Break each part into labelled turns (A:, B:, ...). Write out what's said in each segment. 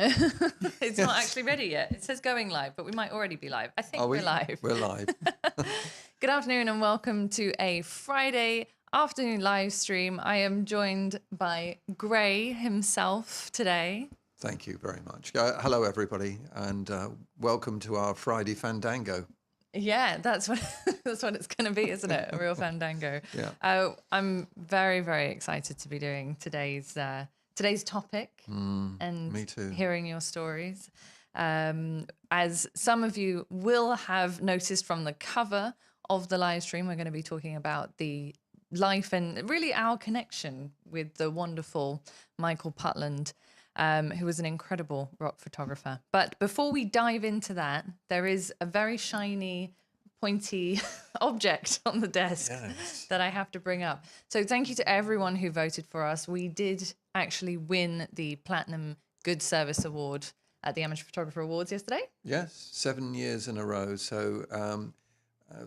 A: It's not actually ready yet. It says going live, but we might already be live. I think we're live.
B: We're live.
A: Good afternoon and welcome to a Friday afternoon live stream. I am joined by Gray himself today.
B: Thank you very much. Hello, everybody, and welcome to our Friday Fandango.
A: Yeah, that's what that's what it's going to be, isn't it? A real fandango.
B: Yeah.
A: I'm very, very excited to be doing today's topic and
B: me too.
A: Hearing your stories. As some of you will have noticed from the cover of the live stream, we're going to be talking about the life and really our connection with the wonderful Michael Putland, who was an incredible rock photographer. But before we dive into that, there is a very shiny, pointy object on the desk that I have to bring up. So thank you to everyone who voted for us. We did actually win the Platinum Good Service Award at the Amateur Photographer Awards yesterday.
B: Yes, 7 years in a row. So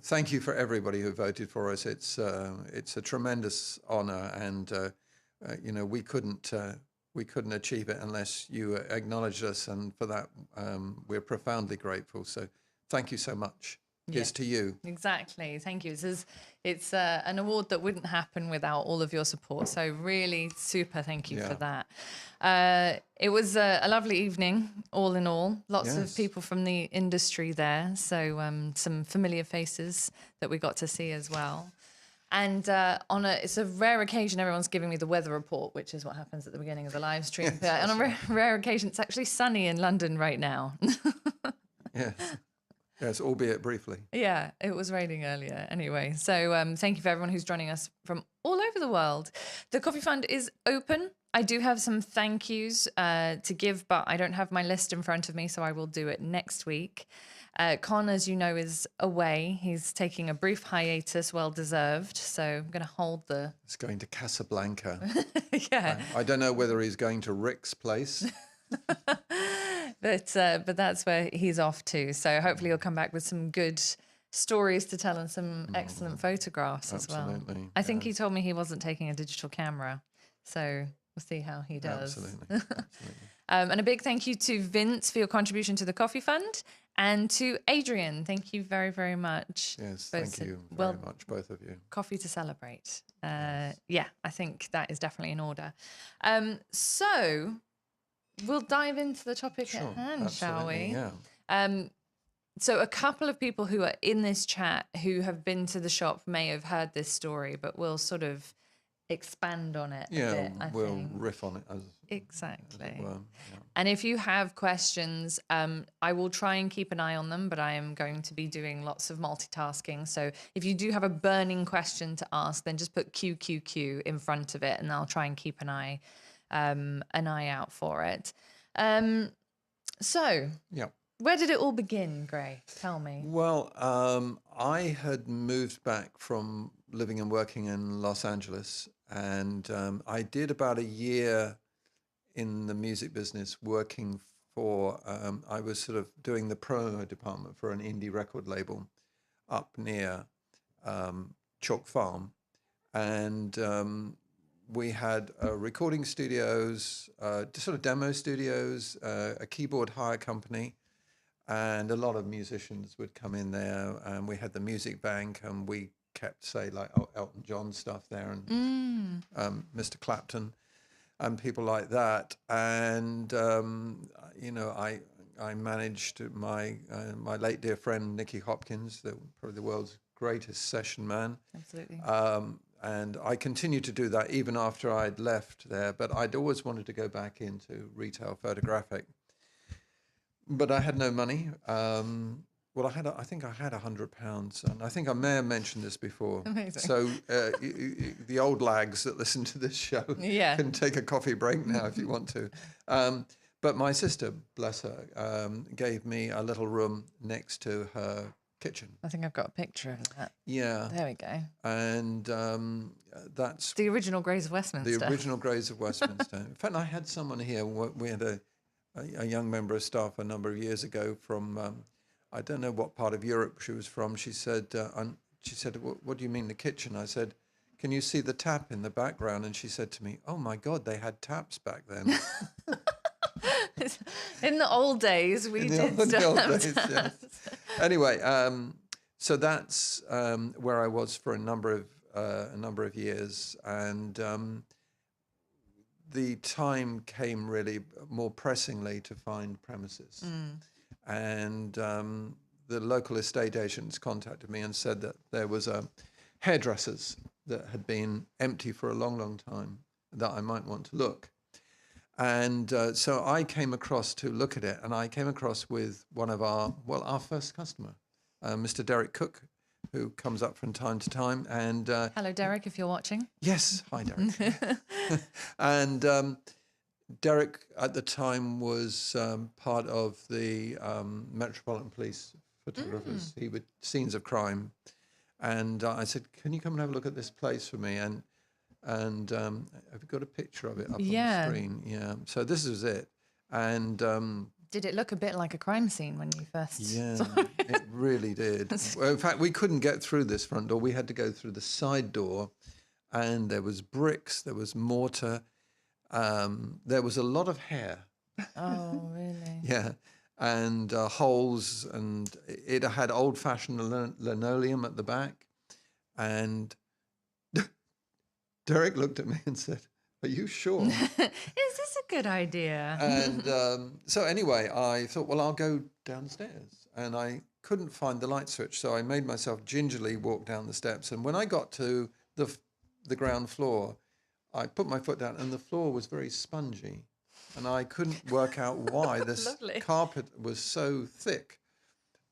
B: thank you for everybody who voted for us. It's a tremendous honour, and we couldn't achieve it unless you acknowledged us, and for that we're profoundly grateful. So thank you so much. Here's to you.
A: Exactly. Thank you. It's an award that wouldn't happen without all of your support. So really super thank you for that. It was a lovely evening, all in all. Lots of people from the industry there. So some familiar faces that we got to see as well. And it's a rare occasion, everyone's giving me the weather report, which is what happens at the beginning of the live stream. But on a rare occasion, it's actually sunny in London right now.
B: Yes, albeit briefly.
A: Yeah, it was raining earlier anyway. So thank you for everyone who's joining us from all over the world. The Coffee Fund is open. I do have some thank yous to give, but I don't have my list in front of me, so I will do it next week. Con, as you know, is away. He's taking a brief hiatus, well-deserved. So I'm going to hold the...
B: He's going to Casablanca.
A: Yeah.
B: I don't know whether he's going to Rick's place.
A: But that's where he's off to. So hopefully he'll come back with some good stories to tell and some excellent photographs as well.
B: Absolutely.
A: I think he told me he wasn't taking a digital camera. So we'll see how he does.
B: Absolutely.
A: And a big thank you to Vince for your contribution to the Coffee Fund, and to Adrian. Thank you very, very much.
B: Yes, thank you very much, both of you.
A: Coffee to celebrate. Yeah, I think that is definitely in order. So we'll dive into the topic at hand, shall we?
B: Yeah.
A: So a couple of people who are in this chat who have been to the shop may have heard this story, but we'll sort of expand on it a bit, I think.
B: Riff on it.
A: Exactly.
B: As it were. Yeah.
A: And if you have questions, I will try and keep an eye on them, but I am going to be doing lots of multitasking. So if you do have a burning question to ask, then just put QQQ in front of it, and I'll try and keep an eye out for it. So where did it all begin, Gray? Tell me.
B: Well, I had moved back from living and working in Los Angeles, and I did about a year in the music business working for, I was sort of doing the promo department for an indie record label up near Chalk Farm. And we had recording studios, sort of demo studios, a keyboard hire company, and a lot of musicians would come in there. And we had the music bank, and we kept, say, like Elton John stuff there, and Mr. Clapton, and people like that. And I managed my late dear friend Nicky Hopkins, probably the world's greatest session man.
A: Absolutely.
B: And I continued to do that even after I'd left there, but I'd always wanted to go back into retail photographic. But I had no money. Well, I think I had £100, and I think I may have mentioned this before.
A: Amazing.
B: So the old lags that listen to this show can take a coffee break now if you want to. But my sister, bless her, gave me a little room next to her kitchen.
A: I think I've got a picture of that.
B: Yeah.
A: There we go.
B: And that's...
A: the original Grays of Westminster.
B: The original Grays of Westminster. In fact, I had someone here. We had a young member of staff a number of years ago from... I don't know what part of Europe she was from. She said, what do you mean the kitchen? I said, can you see the tap in the background? And she said to me, oh my God, they had taps back then.
A: In the old days, we did
B: in the
A: still
B: old
A: have
B: days,
A: tabs.
B: yes. Anyway, so that's where I was for a number of years, and the time came really more pressingly to find premises, and the local estate agents contacted me and said that there was a hairdressers that had been empty for a long, long time that I might want to look. And so I came across to look at it, and I came across with one of our first customer, Mr. Derek Cook, who comes up from time to time. And
A: Hello, Derek, if you're watching.
B: yes, hi, Derek. And Derek at the time was part of the Metropolitan Police photographers. He would scenes of crime, and I said, "Can you come and have a look at this place for me?" And have you got a picture of it up on the screen? Yeah. So this is it. And
A: did it look a bit like a crime scene when you first?
B: Yeah, it really did. Well, in fact, we couldn't get through this front door. We had to go through the side door, and there was bricks, there was mortar, there was a lot of hair.
A: Oh, really?
B: Yeah, and holes, and it had old-fashioned linoleum at the back, and Derek looked at me and said, "Are you sure?"
A: Is this a good idea?
B: And so anyway, I thought, well, I'll go downstairs. And I couldn't find the light switch, so I made myself gingerly walk down the steps. And when I got to the ground floor, I put my foot down, and the floor was very spongy. And I couldn't work out why this carpet was so thick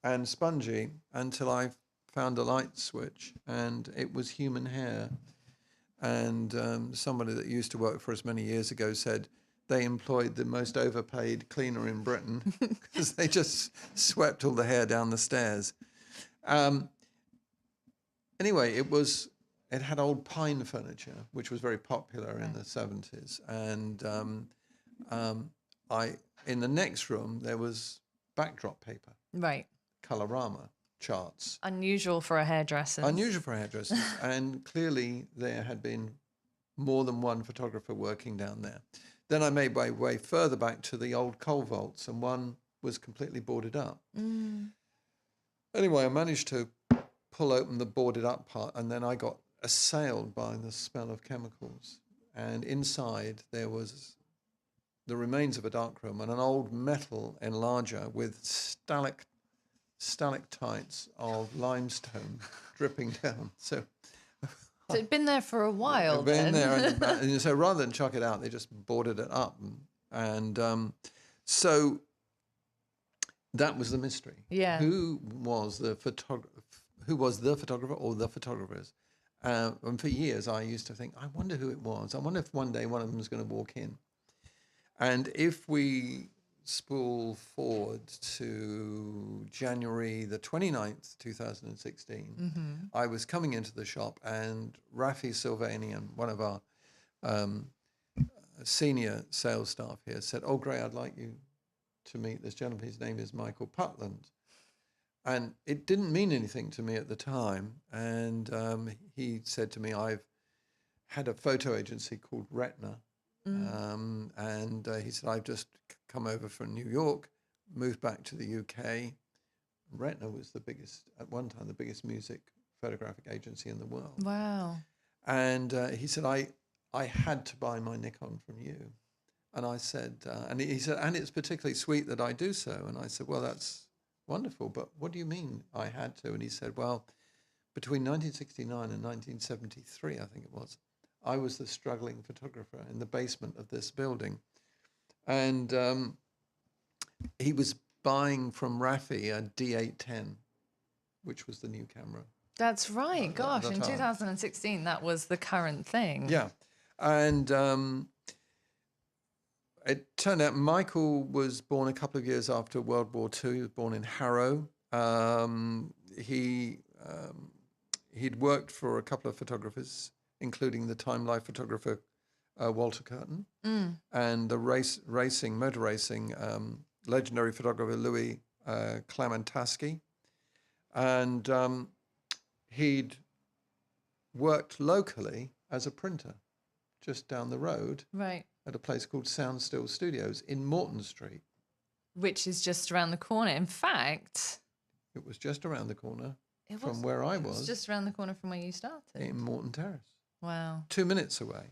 B: and spongy until I found a light switch, and it was human hair. And somebody that used to work for us many years ago said they employed the most overpaid cleaner in Britain because they just swept all the hair down the stairs. Anyway, it had old pine furniture, which was very popular in the 70s. And in the next room, there was backdrop paper.
A: Right.
B: Colorama charts.
A: Unusual for a hairdresser.
B: Unusual for hairdressers. And clearly there had been more than one photographer working down there. Then I made my way further back to the old coal vaults, and one was completely boarded up. Anyway, I managed to pull open the boarded up part, and then I got assailed by the smell of chemicals. And inside there was the remains of a darkroom and an old metal enlarger with stalactites of limestone dripping down. So
A: it'd been there for a while.
B: It'd been there, and so rather than chuck it out, they just boarded it up, and so that was the mystery.
A: Yeah.
B: Who was the photographer? Who was the photographer or the photographers? And for years, I used to think, I wonder who it was. I wonder if one day one of them was going to walk in. And if we spool forward to January the 29th, 2016, I was coming into the shop, and Rafi Sylvanian, one of our senior sales staff here, said, "Oh, Gray, I'd like you to meet this gentleman. His name is Michael Putland." And it didn't mean anything to me at the time. And he said to me, "I've had a photo agency called Retina." And he said, "I've just come over from New York, moved back to the UK. Retina was at one time, the biggest music photographic agency in the world."
A: Wow.
B: And he said, I had to buy my Nikon from you. And I said, and he said, "And it's particularly sweet that I do so." And I said, "Well, that's wonderful, but what do you mean I had to?" And he said, "Well, between 1969 and 1973, I think it was, I was the struggling photographer in the basement of this building." And he was buying from Rafi a D810, which was the new camera.
A: That's right. Gosh, in 2016, that was the current thing.
B: Yeah. And it turned out Michael was born a couple of years after World War II. He was born in Harrow. He'd worked for a couple of photographers, including the Time Life photographer Walter Curtin, and the motor racing legendary photographer Louis Klamentaski. And he'd worked locally as a printer just down the road,
A: right,
B: at a place called Sound Still Studios in Morton Street.
A: which is just around the corner. In fact,
B: It was just around the corner
A: it
B: from where I
A: it
B: was
A: just around the corner from where you started.
B: in Morton Terrace.
A: Wow.
B: 2 minutes away.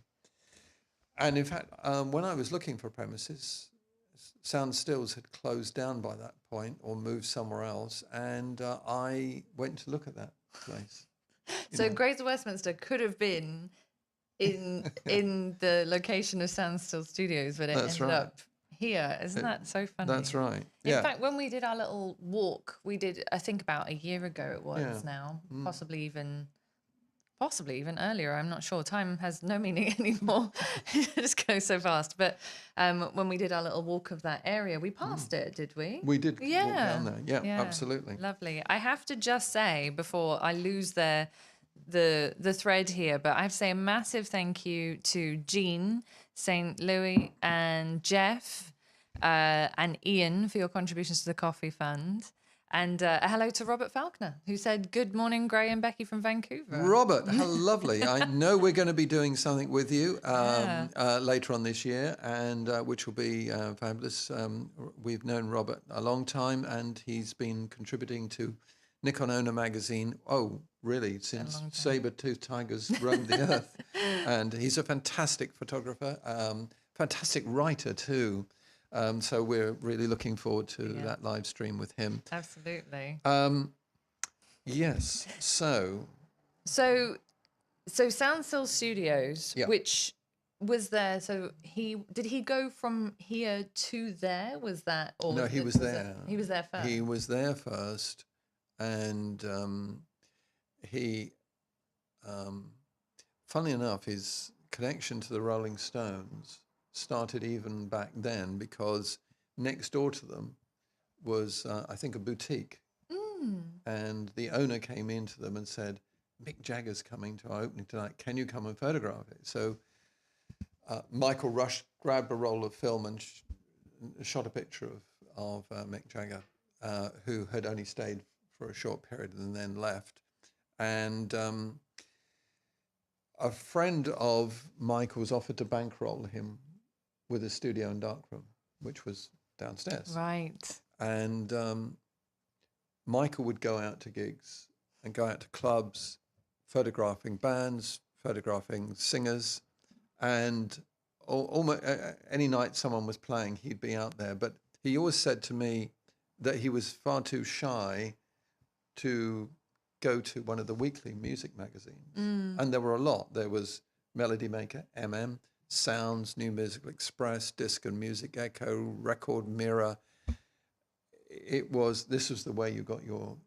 B: And in fact, when I was looking for premises, Sound Stills had closed down by that point or moved somewhere else, and I went to look at that place.
A: So Grays of Westminster could have been in the location of Sandstill Studios, but it
B: That's
A: ended
B: right.
A: up here. Isn't that so funny?
B: That's right.
A: In
B: Yeah.
A: fact, when we did our little walk, we did, I think about a year ago it was
B: Yeah.
A: now, possibly even earlier. I'm not sure. Time has no meaning anymore. It just goes so fast. But when we did our little walk of that area, we passed it, did we?
B: We did walk down there. Yeah,
A: Yeah.
B: absolutely.
A: Lovely. I have to just say before I lose the thread here, but I have to say a massive thank you to Jean, St. Louis, and Jeff, and Ian for your contributions to the Coffee Fund. And a hello to Robert Falconer, who said, "Good morning, Gray and Becky from Vancouver."
B: Robert, how lovely. I know we're going to be doing something with you later on this year, and which will be fabulous. We've known Robert a long time, and he's been contributing to Nikon Owner magazine, really, since saber-toothed tigers roamed the earth. And he's a fantastic photographer, fantastic writer too. So we're really looking forward to that live stream with him.
A: Absolutely.
B: Yes. So
A: Soundstill Studios, which was there. So did he go from here to there? Was that? Or
B: no, he was there.
A: He was there first.
B: He was there first, and he, funnily enough, his connection to the Rolling Stones started even back then, because next door to them was, I think, a boutique. And the owner came into them and said, "Mick Jagger's coming to our opening tonight. Can you come and photograph it?" So Michael rushed, grabbed a roll of film and shot a picture of Mick Jagger, who had only stayed for a short period and then left. And a friend of Michael's offered to bankroll him with a studio and darkroom, which was downstairs.
A: Right.
B: And Michael would go out to gigs and go out to clubs, photographing bands, photographing singers, and almost any night someone was playing, he'd be out there. But he always said to me that he was far too shy to go to one of the weekly music magazines. And there were a lot. There was Melody Maker, MM, Sounds, New Musical Express, Disc and Music Echo, Record Mirror. This was the way you got your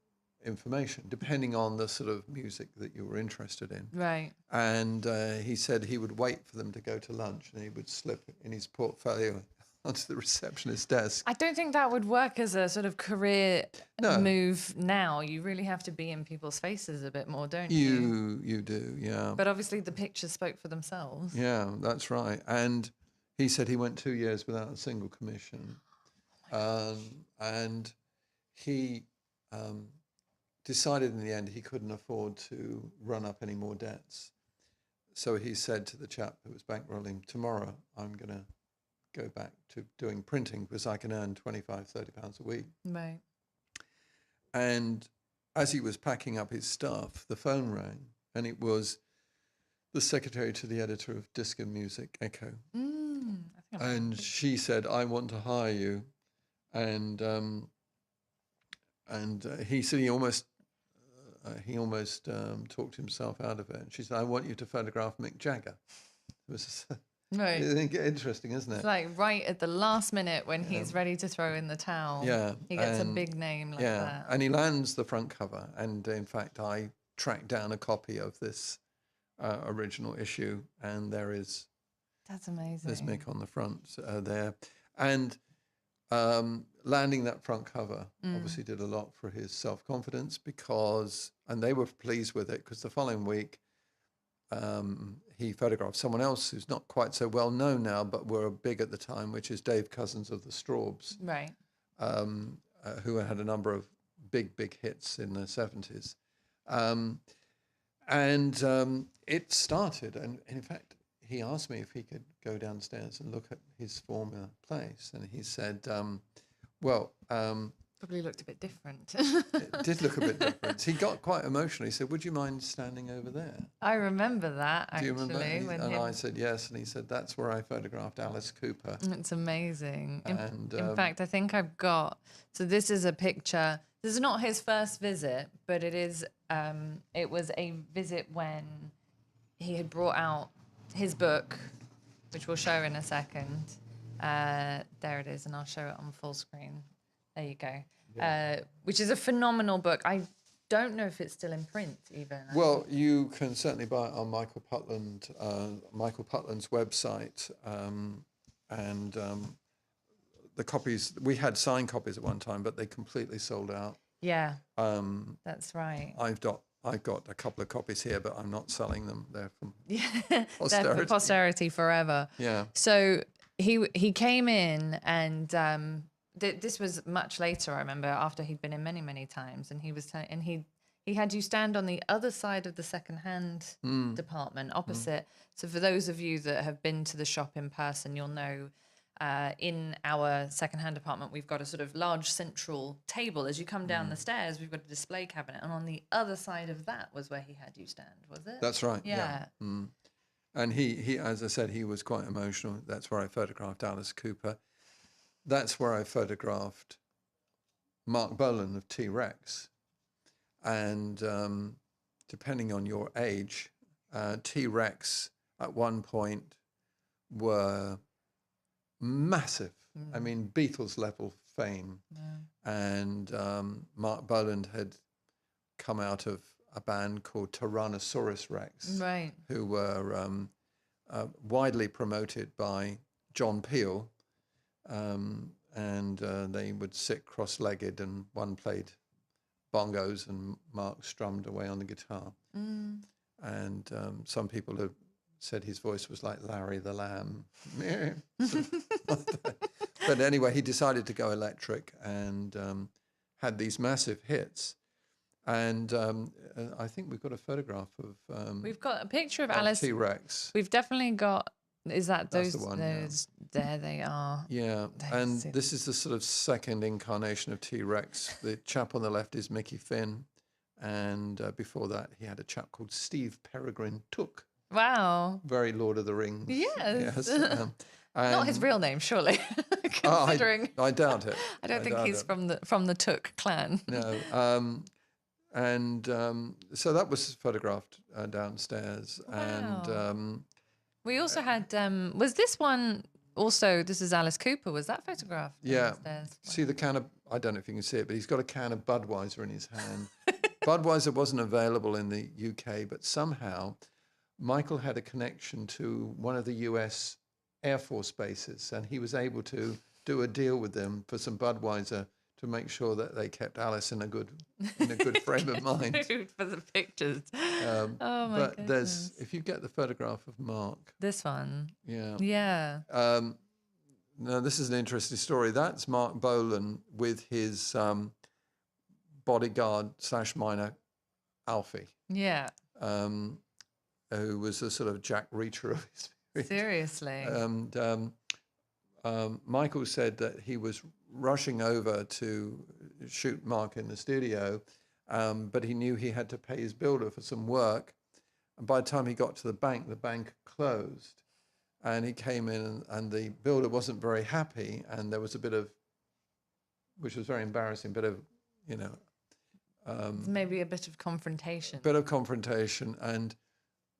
B: information, depending on the sort of music that you were interested in.
A: Right.
B: And he said he would wait for them to go to lunch, and he would slip in his portfolio onto the receptionist's desk.
A: I don't think that would work as a sort of career move now. You really have to be in people's faces a bit more, don't you?
B: You do, yeah.
A: But obviously the pictures spoke for themselves.
B: Yeah, that's right. And he said he went 2 years without a single commission. And he decided in the end he couldn't afford to run up any more debts. So he said to the chap who was bankrolling, "Tomorrow I'm going to go back to doing printing because I can earn £25-30 a week."
A: Right.
B: And as he was packing up his stuff, the phone rang, and it was the secretary to the editor of Disc and Music Echo. And she said, "I want to hire you." And he said he almost talked himself out of it. And she said, "I want you to photograph Mick Jagger." It was
A: Right.
B: I think interesting, isn't it?
A: It's like right at the last minute when he's ready to throw in the towel.
B: Yeah.
A: He gets a big name like that.
B: And he lands the front cover. And in fact, I tracked down a copy of this original issue, and there's
A: That's amazing.
B: Mick on the front there. And landing that front cover obviously did a lot for his self-confidence, and they were pleased with it because the following week he photographed someone else who's not quite so well known now, but were big at the time, which is Dave Cousins of the Strawbs,
A: Right.
B: who had a number of big hits in the 70s. It started, and in fact, he asked me if he could go downstairs and look at his former place. And he said, Well,
A: Probably looked a bit different.
B: it did look a bit different. He got quite emotional. He said, "Would you mind standing over there?"
A: I remember that,
B: Do you
A: actually.
B: remember?
A: When
B: And I said yes, and he said, "That's where I photographed Alice Cooper."
A: It's amazing.
B: And
A: In fact, I think I've got. So this is a picture. This is not his first visit, but it is. It was a visit when he had brought out his book, which we'll show in a second. There it is, and I'll show it on full screen. There you go. Which is a phenomenal book. I don't know if it's still in print even.
B: well, you can certainly buy it on Michael Putland's website, and the copies, we had signed copies at one time, but they completely sold out.
A: Yeah, that's right.
B: I've got a couple of copies here, but I'm not selling them. They're from
A: They're
B: posterity.
A: for posterity forever.
B: Yeah.
A: So he came in, and this was much later. I remember after he'd been in many times, and he had you stand on the other side of the second-hand department opposite. So for those of you that have been to the shop in person, you'll know. In our second-hand department, we've got a sort of large central table. As you come down the stairs, we've got a display cabinet, and on the other side of that was where he had you stand, was it?
B: That's right.
A: Yeah.
B: And he, as I said, he was quite emotional. That's where I photographed Alice Cooper. That's where I photographed Mark Bolan of T-Rex. And depending on your age, T-Rex at one point were massive. I mean, Beatles level fame. And Mark Bolan had come out of a band called Tyrannosaurus Rex,
A: Right.
B: who were widely promoted by John Peel, and they would sit cross-legged, and one played bongos and Mark strummed away on the guitar. And some people have said his voice was like Larry the Lamb. But anyway, he decided to go electric and had these massive hits. And I think we've got a photograph of
A: We've got a picture of Alice.
B: T-Rex.
A: We've definitely got. Is that
B: That's
A: those?
B: the one,
A: Those there they are.
B: Yeah, and this is the sort of second incarnation of T-Rex. The chap on the left is Mickey Finn, and before that he had a chap called Steve Peregrine Took.
A: Wow.
B: Very Lord of the Rings.
A: Yes.
B: and
A: Not his real name, surely. Considering
B: I doubt it.
A: I don't think he's from the Took clan.
B: No. So that was photographed downstairs.
A: Wow.
B: And
A: We also had. Was this one also? This is Alice Cooper. Was that photographed downstairs?
B: See the can of, I don't know if you can see it, but he's got a can of Budweiser in his hand. Budweiser wasn't available in the UK, but somehow Michael had a connection to one of the US Air Force bases, and he was able to do a deal with them for some Budweiser to make sure that they kept Alice in a good frame of mind.
A: For the pictures. Oh my
B: but
A: goodness.
B: if you get the photograph of Mark.
A: This one.
B: Yeah.
A: Yeah.
B: Now, this is an interesting story. That's Mark Bolan with his bodyguard / miner, Alfie.
A: Yeah.
B: Who was a sort of Jack Reacher of his period.
A: Seriously.
B: And Michael said that he was rushing over to shoot Mark in the studio, but he knew he had to pay his builder for some work. And by the time he got to the bank closed. And he came in, and the builder wasn't very happy, and there was a bit of, which was very embarrassing,
A: Maybe a bit of confrontation.
B: And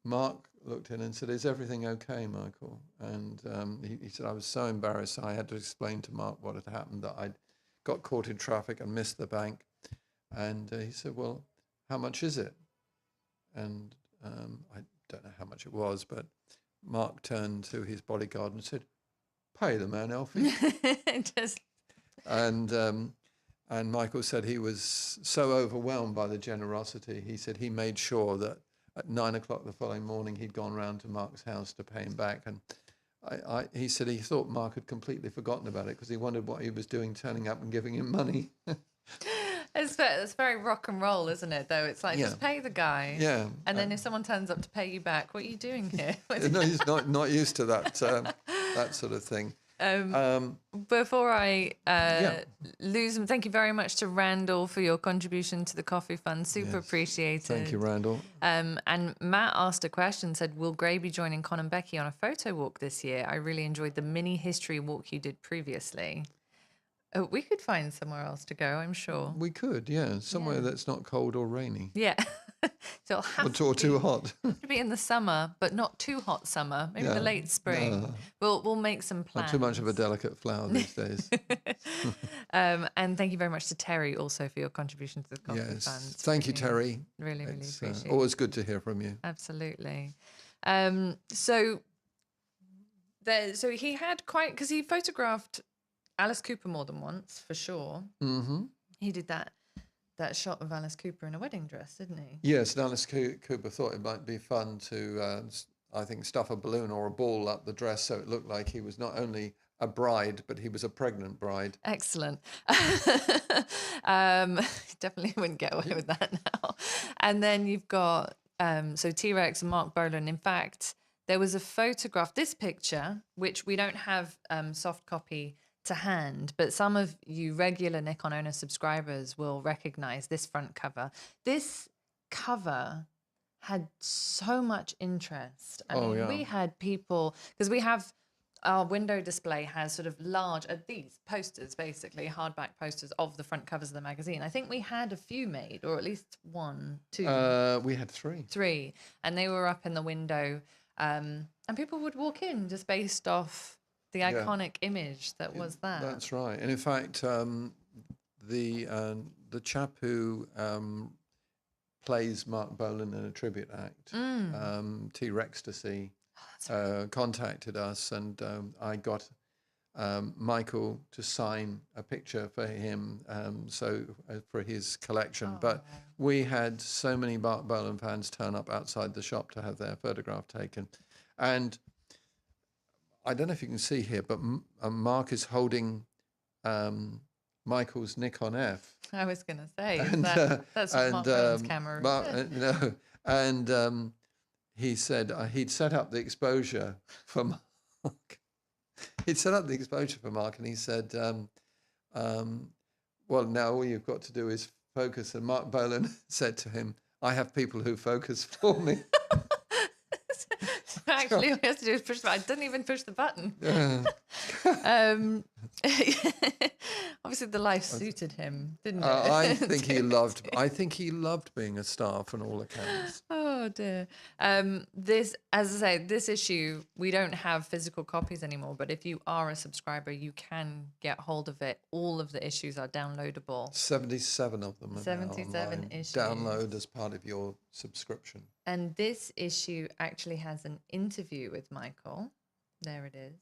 B: Mark looked in and said, "Is everything okay, Michael?" And he said, "I was so embarrassed. I had to explain to Mark what had happened, that I'd got caught in traffic and missed the bank." And he said, "Well, how much is it?" And I don't know how much it was, but Mark turned to his bodyguard and said, "Pay the man, Alfie." And Michael said he was so overwhelmed by the generosity. He said he made sure that at 9 o'clock the following morning he'd gone round to Mark's house to pay him back. And he said he thought Mark had completely forgotten about it because he wondered what he was doing, turning up and giving him money.
A: It's very rock and roll, isn't it, though? It's like, just pay the guy.
B: Yeah.
A: And then if someone turns up to pay you back, what are you doing here?
B: No, he's not used to that that sort of thing.
A: Before I
B: Yeah.
A: lose them, thank you very much to Randall for your contribution to the Coffee Fund. Super
B: Yes.
A: appreciated.
B: Thank you, Randall.
A: And Matt asked a question, said, will Gray be joining Con and Becky on a photo walk this year? I really enjoyed the mini history walk you did previously. We could find somewhere else to go, I'm sure.
B: We could, yeah, somewhere that's not cold or rainy.
A: Yeah. So it'll have
B: Or too hot.
A: to be in the summer, but not too hot summer. Maybe the
B: Yeah.
A: late spring. We'll make some plans.
B: Not too much of a delicate flower these days.
A: And thank you very much to Terry also for your contribution to the Coffee Fund.
B: Yes. Thank you, Terry.
A: Really, really
B: It's
A: appreciate it.
B: always good to hear from you.
A: Absolutely. So he had quite, because he photographed Alice Cooper more than once, for sure.
B: Mm-hmm.
A: He did that shot of Alice Cooper in a wedding dress, didn't he?
B: Yes, and Alice Cooper thought it might be fun to, I think, stuff a balloon or a ball up the dress so it looked like he was not only a bride, but he was a pregnant bride.
A: Excellent. Definitely wouldn't get away with that now. And then you've got, so T-Rex and Mark Bolan. In fact, there was a photograph, this picture, which we don't have soft copy to hand, but some of you regular Nikon owner subscribers will recognize this front cover. This cover had so much interest. I mean, we had people, because we have, our window display has sort of large, these posters, basically, hardback posters of the front covers of the magazine. I think we had a few made, or at least one, two.
B: We had three.
A: Three. And they were up in the window. And people would walk in just based off the iconic image that was that.
B: That's right. And in fact, the chap who plays Mark Bolan in a tribute act, T-Rex to see, contacted us, and I got Michael to sign a picture for him, for his collection. But we had so many Mark Bolan fans turn up outside the shop to have their photograph taken, and I don't know if you can see here, but Mark is holding Michael's Nikon F.
A: I was going to say, that's
B: and,
A: Mark Bolan's camera.
B: And he said he'd set up the exposure for Mark. He'd set up the exposure for Mark, and he said, well, now all you've got to do is focus. And Mark Bolan said to him, I have people who focus for me.
A: Actually, all he has to do is push the button. I didn't even push the button. Obviously, the life suited him, didn't it?
B: I think he loved being a star from all accounts.
A: Oh dear. This, as I say, this issue, we don't have physical copies anymore. But if you are a subscriber, you can get hold of it. All of the issues are downloadable.
B: 77 of them.
A: 77 issues.
B: Download as part of your subscription.
A: And this issue actually has an interview with Michael. There it is.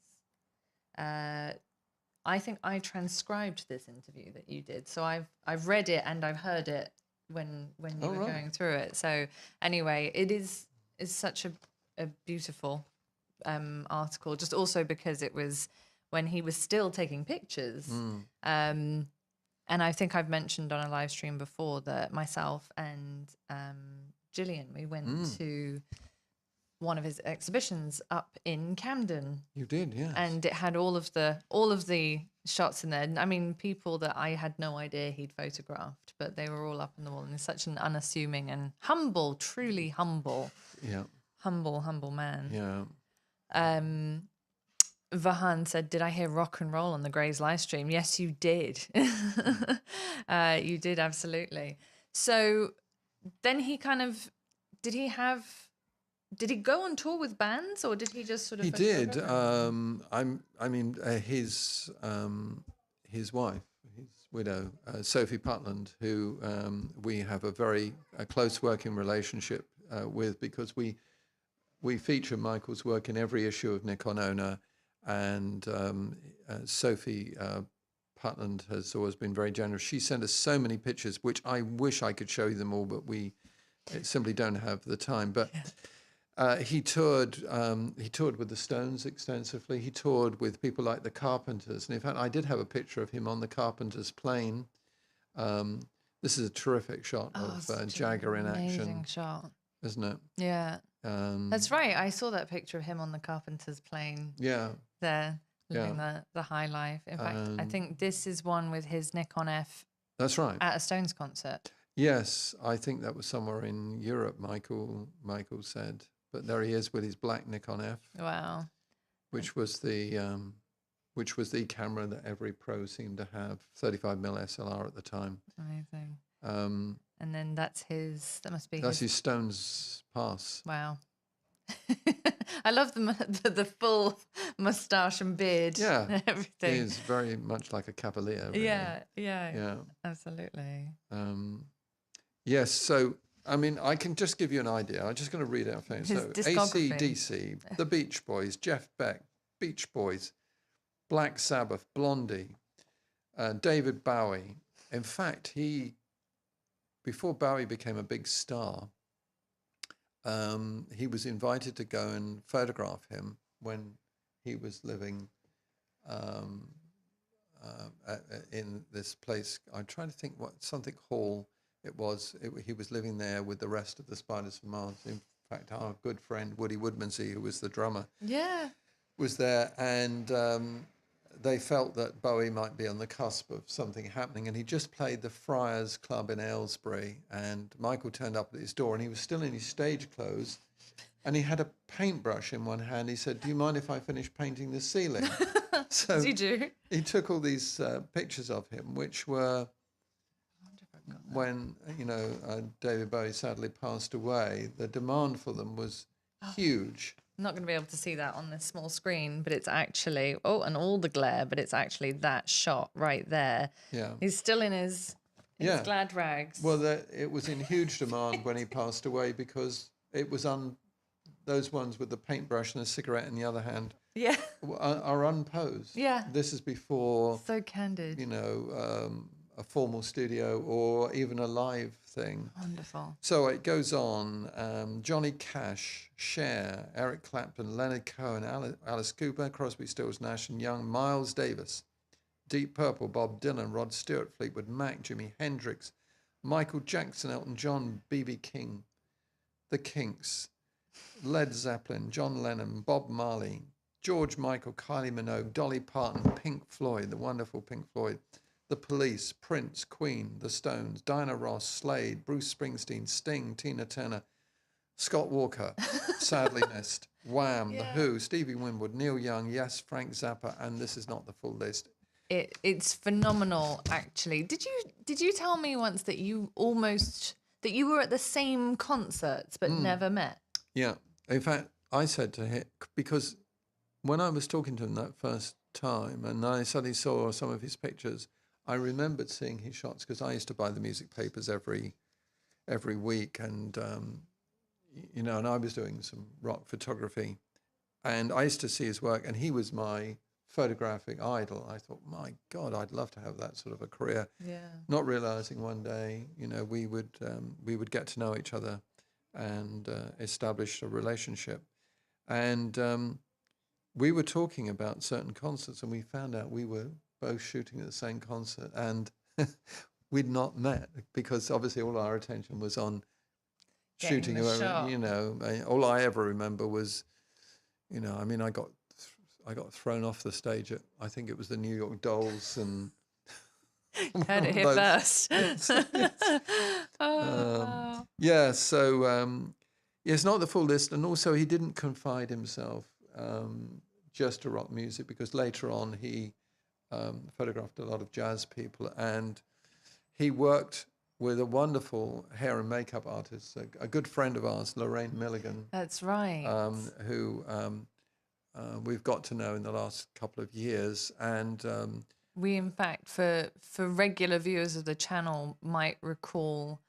A: I think I transcribed this interview that you did. So I've read it and I've heard it when you were going through it. So anyway, it is such a beautiful article, just also because it was when he was still taking pictures. And I think I've mentioned on a live stream before that myself and Gillian, we went to one of his exhibitions up in Camden. You did, yes. And it had all of the shots in there. I mean, people that I had no idea he'd photographed, but they were all up on the wall. And he's such an unassuming and humble, truly humble, humble man.
B: Yeah.
A: Vahan said, did I hear rock and roll on the Grays live stream? Yes, you did. You did, absolutely. So then he kind of, did he go on tour with bands, or did he just sort of?
B: He did. His wife, his widow, Sophie Putland, who we have a very close working relationship with, because we feature Michael's work in every issue of Nikon Owner, and Sophie Putland has always been very generous. She sent us so many pictures, which I wish I could show you them all, but we simply don't have the time. But he toured with the Stones extensively. He toured with people like the Carpenters. And in fact, I did have a picture of him on the Carpenters plane. This is a terrific shot of Jagger in action.
A: Amazing shot.
B: Isn't it?
A: Yeah. That's right. I saw that picture of him on the Carpenters plane.
B: Yeah.
A: There. living the high life. In fact, I
B: And
A: think this is one with his Nikon F
B: that's right.
A: at a Stones concert.
B: Yes, I think that was somewhere in Europe, Michael said. But there he is with his black Nikon F,
A: Wow.
B: which was the camera that every pro seemed to have, 35mm SLR at the time.
A: Amazing.
B: Um,
A: And then that must be
B: that's his Stones pass.
A: Wow. I love the full moustache and beard.
B: Yeah,
A: and everything.
B: He's very much like a cavalier. Really.
A: Yeah, absolutely.
B: Yes, so I mean, I can just give you an idea. I'm just going to read out things. So AC/DC, The Beach Boys, Jeff Beck, Beach Boys, Black Sabbath, Blondie, David Bowie. In fact, before Bowie became a big star, he was invited to go and photograph him when he was living in this place. I'm trying to think something hall it was. He was living there with the rest of the Spiders from Mars. In fact, our good friend Woody Woodmansey, who was the drummer, was there, and they felt that Bowie might be on the cusp of something happening, and he just played the Friars Club in Aylesbury, and Michael turned up at his door, and he was still in his stage clothes, and he had a paintbrush in one hand. He said, "Do you mind if I finish painting the ceiling?" So
A: you do.
B: He took all these pictures of him, which were when David Bowie sadly passed away. The demand for them was huge.
A: I'm not going to be able to see that on this small screen, but it's actually, and all the glare, but it's actually that shot right there.
B: Yeah.
A: He's still in his glad rags.
B: Well, it was in huge demand when he passed away because it was those ones with the paintbrush and a cigarette in the other hand are unposed.
A: Yeah.
B: This is before...
A: So candid.
B: A formal studio or even a live thing.
A: Wonderful.
B: So it goes on. Johnny Cash, Cher, Eric Clapton, Leonard Cohen, Alice Cooper, Crosby, Stills, Nash and Young, Miles Davis, Deep Purple, Bob Dylan, Rod Stewart, Fleetwood Mac, Jimi Hendrix, Michael Jackson, Elton John, B.B. King, The Kinks, Led Zeppelin, John Lennon, Bob Marley, George Michael, Kylie Minogue, Dolly Parton, Pink Floyd, the wonderful Pink Floyd, The Police, Prince, Queen, The Stones, Diana Ross, Slade, Bruce Springsteen, Sting, Tina Turner, Scott Walker, sadly missed, Wham, The Who, Stevie Winwood, Neil Young, yes, Frank Zappa, and this is not the full list.
A: It's phenomenal, actually. Did you tell me once that you were at the same concerts but never met? Yeah.
B: In fact, I said to him, because when I was talking to him that first time and I suddenly saw some of his pictures, I remembered seeing his shots because I used to buy the music papers every week, and and I was doing some rock photography, and I used to see his work, and he was my photographic idol. I thought, my God, I'd love to have that sort of a career.
A: Yeah.
B: Not realizing one day, we would get to know each other and establish a relationship, and we were talking about certain concerts, and we found out we were both shooting at the same concert, and we'd not met because obviously all our attention was on shooting. All I ever remember was, I got thrown off the stage at, I think it was the New York Dolls, and
A: heard it here first.
B: Wow. Yeah, so it's not the full list, and also he didn't confide himself just to rock music, because later on he photographed a lot of jazz people, and he worked with a wonderful hair and makeup artist, a good friend of ours, Lorraine Milligan.
A: That's right.
B: Who we've got to know in the last couple of years, and
A: we, in fact, for regular viewers of the channel, might recall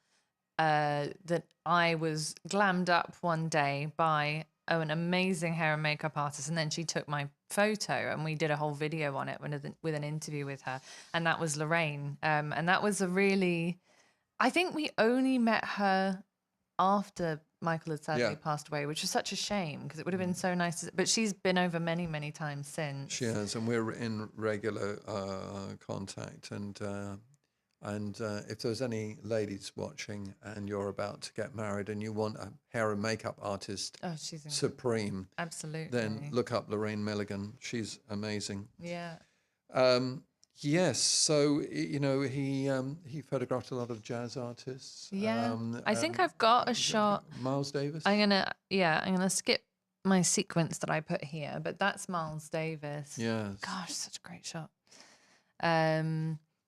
A: that I was glammed up one day by an amazing hair and makeup artist, and then she took my photo and we did a whole video on it with an interview with her, and that was Lorraine, and that was I think we only met her after Michael had sadly passed away, which was such a shame because it would have been so nice but she's been over many, many times since.
B: She has, and we're in regular contact, and And if there's any ladies watching and you're about to get married and you want a hair and makeup artist
A: Oh, she's
B: supreme,
A: absolutely.
B: then look up Lorraine Milligan. She's amazing.
A: Yeah.
B: Yes, so he photographed a lot of jazz artists.
A: Yeah. I think I've got a shot.
B: Miles Davis.
A: I'm gonna skip my sequence that I put here, but that's Miles Davis.
B: Yes.
A: Gosh, such a great shot.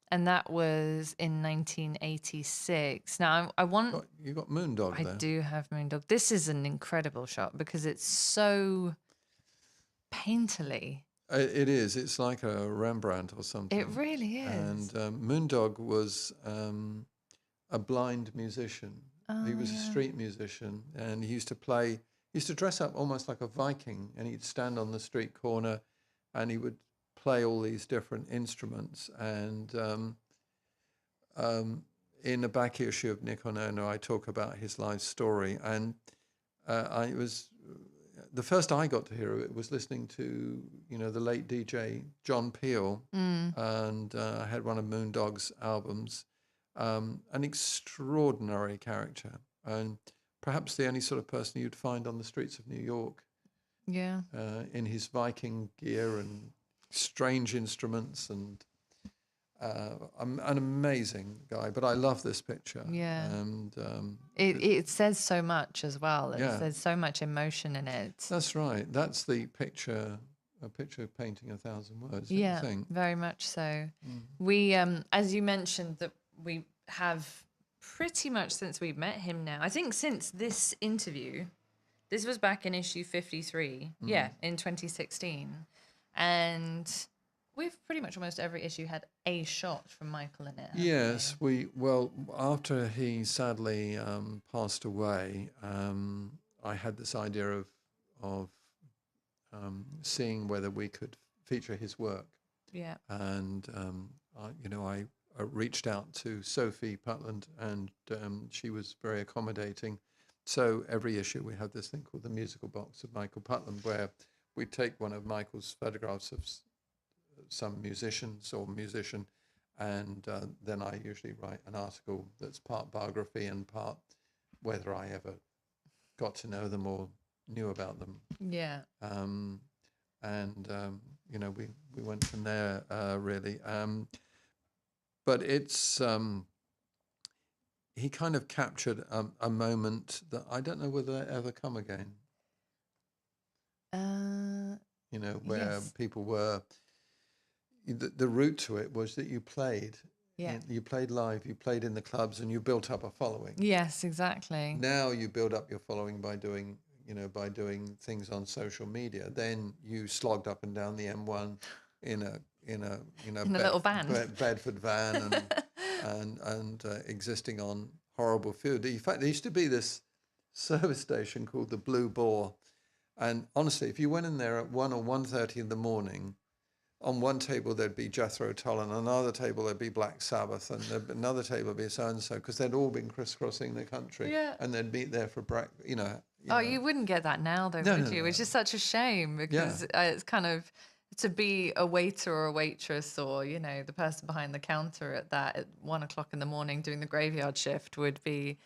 A: And that was in 1986. Now I want.
B: You got Moondog there.
A: I do have Moondog. This is an incredible shot because it's so painterly.
B: It is. It's like a Rembrandt or something.
A: It really is.
B: And Moondog was a blind musician. He was a street musician, and he used to dress up almost like a Viking, and he'd stand on the street corner, and he would play all these different instruments. And in the back issue of Nick on Owner, I talk about his life story, and the first I got to hear of it was listening to, the late DJ John Peel, and I had one of Moondog's albums. An extraordinary character, and perhaps the only sort of person you'd find on the streets of New York.
A: Yeah.
B: In his Viking gear and strange instruments, and an amazing guy. But I love this picture.
A: Yeah.
B: And
A: it says so much as well. There's so much emotion in it.
B: That's right. That's the picture. A picture painting 1,000 words.
A: Yeah,
B: I think.
A: very much so. We, as you mentioned, that we have pretty much since we've met him now. I think since this interview, this was back in issue 53. Yeah, in 2016, and we've pretty much almost every issue had a shot from Michael in it.
B: Yes, after he sadly passed away, I had this idea of seeing whether we could feature his work.
A: Yeah.
B: And I reached out to Sophie Putland, and she was very accommodating. So every issue we have this thing called the musical box of Michael Putland, where we take one of Michael's photographs of some musician, and then I usually write an article that's part biography and part whether I ever got to know them or knew about them.
A: Yeah.
B: We went from there, really. But it's he kind of captured a moment that I don't know whether they ever come again. Where
A: yes.
B: people were. The route to it was that you played.
A: Yeah.
B: You played live. You played in the clubs, and you built up a following.
A: Yes, exactly.
B: Now you build up your following by doing things on social media. Then you slogged up and down the M1 in a
A: little van,
B: Bedford van, and existing on horrible food. In fact, there used to be this service station called the Blue Boar, and honestly, if you went in there at 1 or 1:30 in the morning, on one table there'd be Jethro Tull, and another table there'd be Black Sabbath, and another table would be so and so, because they'd all been crisscrossing the country, and they'd meet there for breakfast.
A: You wouldn't get that now, though, would you? Which is such a shame, because it's kind of to be a waiter or a waitress, or the person behind the counter at 1 o'clock in the morning doing the graveyard shift would be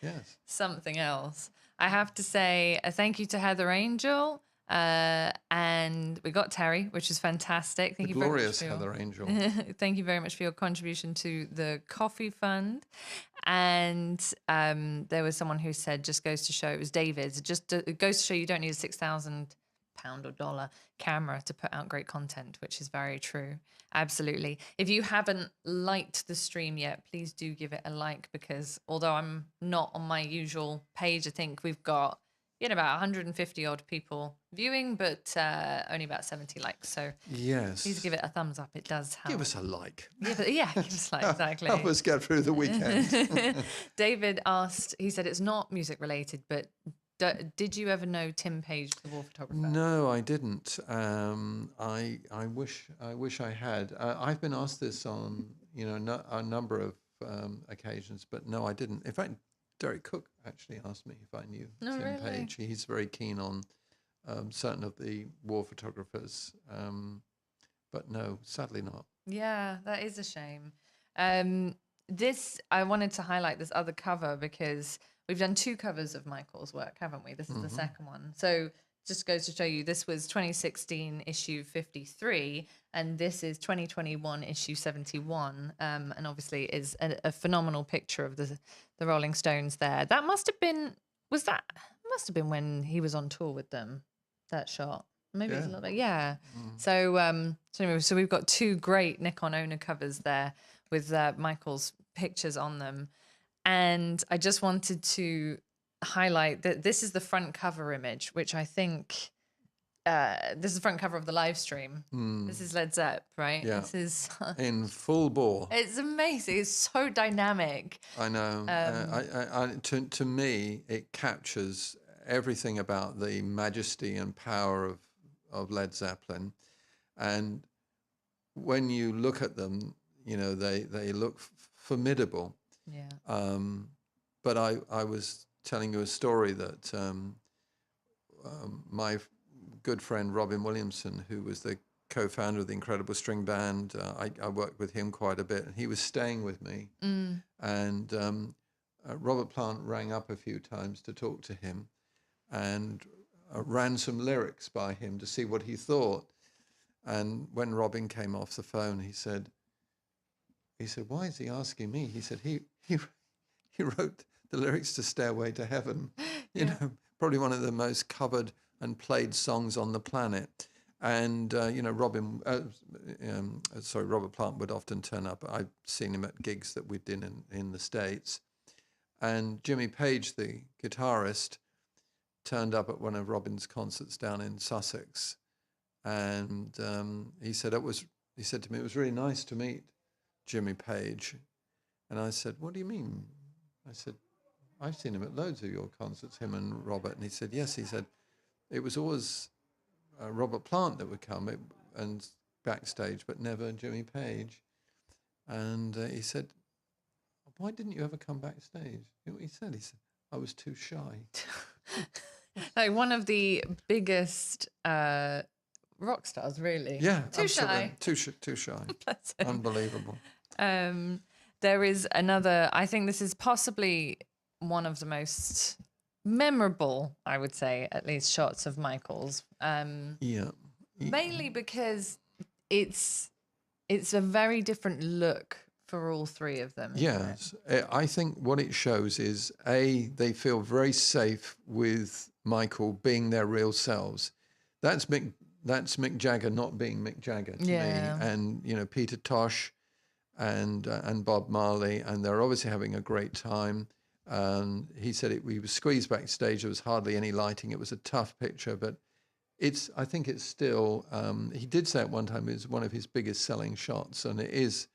A: something else. I have to say a thank you to Heather Angel. And we got Terry, which is fantastic. Thank you very much.
B: Glorious Heather Angel.
A: Thank you very much for your contribution to the coffee fund. And there was someone who said, just goes to show, it was David, it goes to show you don't need a £6,000 or dollar camera to put out great content, which is very true. Absolutely. If you haven't liked the stream yet, please do give it a like, because although I'm not on my usual page, I think we've got about 150 odd people viewing, but only about 70 likes. So
B: yes,
A: please give it a thumbs up. It does help.
B: Give us a like.
A: Give us a like, exactly.
B: Help us get through the weekend.
A: David asked, he said it's not music related, but did you ever know Tim Page, the war photographer?
B: No, I didn't. I wish I had. I've been asked this on a number of occasions, but no, I didn't. In fact, Derek Cook actually asked me if I knew Tim Page. He's very keen on certain of the war photographers, but no, sadly not.
A: Yeah, that is a shame. I wanted to highlight this other cover because we've done 2 covers of Michael's work, haven't we? This is the second one. So just goes to show you, this was 2016 issue 53, and this is 2021 issue 71. And obviously is a phenomenal picture of the Rolling Stones there. That must have been when he was on tour with them, that shot. Maybe it's a little bit, yeah. So, anyway, so we've got 2 great Nikon owner covers there with Michael's pictures on them. And I just wanted to highlight that this is the front cover image, which I think this is the front cover of the live stream. This is Led Zepp, right?
B: Yeah.
A: This is
B: In full bore.
A: it's amazing. It's so dynamic.
B: I know. To me, it captures everything about the majesty and power of Led Zeppelin. And when you look at them, they look formidable.
A: Yeah.
B: But I was telling you a story that my good friend Robin Williamson, who was the co-founder of the Incredible String Band, I worked with him quite a bit, and he was staying with me. And Robert Plant rang up a few times to talk to him, and ran some lyrics by him to see what he thought. And when Robin came off the phone, he said, "Why is he asking me?" He said, he wrote the lyrics to Stairway to Heaven, probably one of the most covered and played songs on the planet. And, Robert Plant would often turn up. I've seen him at gigs that we'd done in the States. And Jimmy Page, the guitarist, turned up at one of Robin's concerts down in Sussex. And he said to me, it was really nice to meet Jimmy Page. And I said, "What do you mean?" I said, "I've seen him at loads of your concerts, him and Robert." And he said, "Yes." He said, "It was always Robert Plant that would come and backstage, but never Jimmy Page." And he said, "Why didn't you ever come backstage?" You know what he said? He said, "I was too shy."
A: Like one of the biggest rock stars, really.
B: Yeah,
A: Too
B: absolutely.
A: shy.
B: Too shy.
A: Bless him.
B: Unbelievable.
A: There is another, I think this is possibly one of the most memorable, I would say, at least, shots of Michael's.
B: Yeah.
A: Mainly because it's a very different look for all 3 of them.
B: Yes. I think what it shows is, they feel very safe with Michael being their real selves. That's Mick Jagger not being Mick Jagger to me. And, Peter Tosh and Bob Marley, and they're obviously having a great time. He said we were squeezed backstage. There was hardly any lighting. It was a tough picture, but I think it's still, he did say at one time it was one of his biggest selling shots, and it's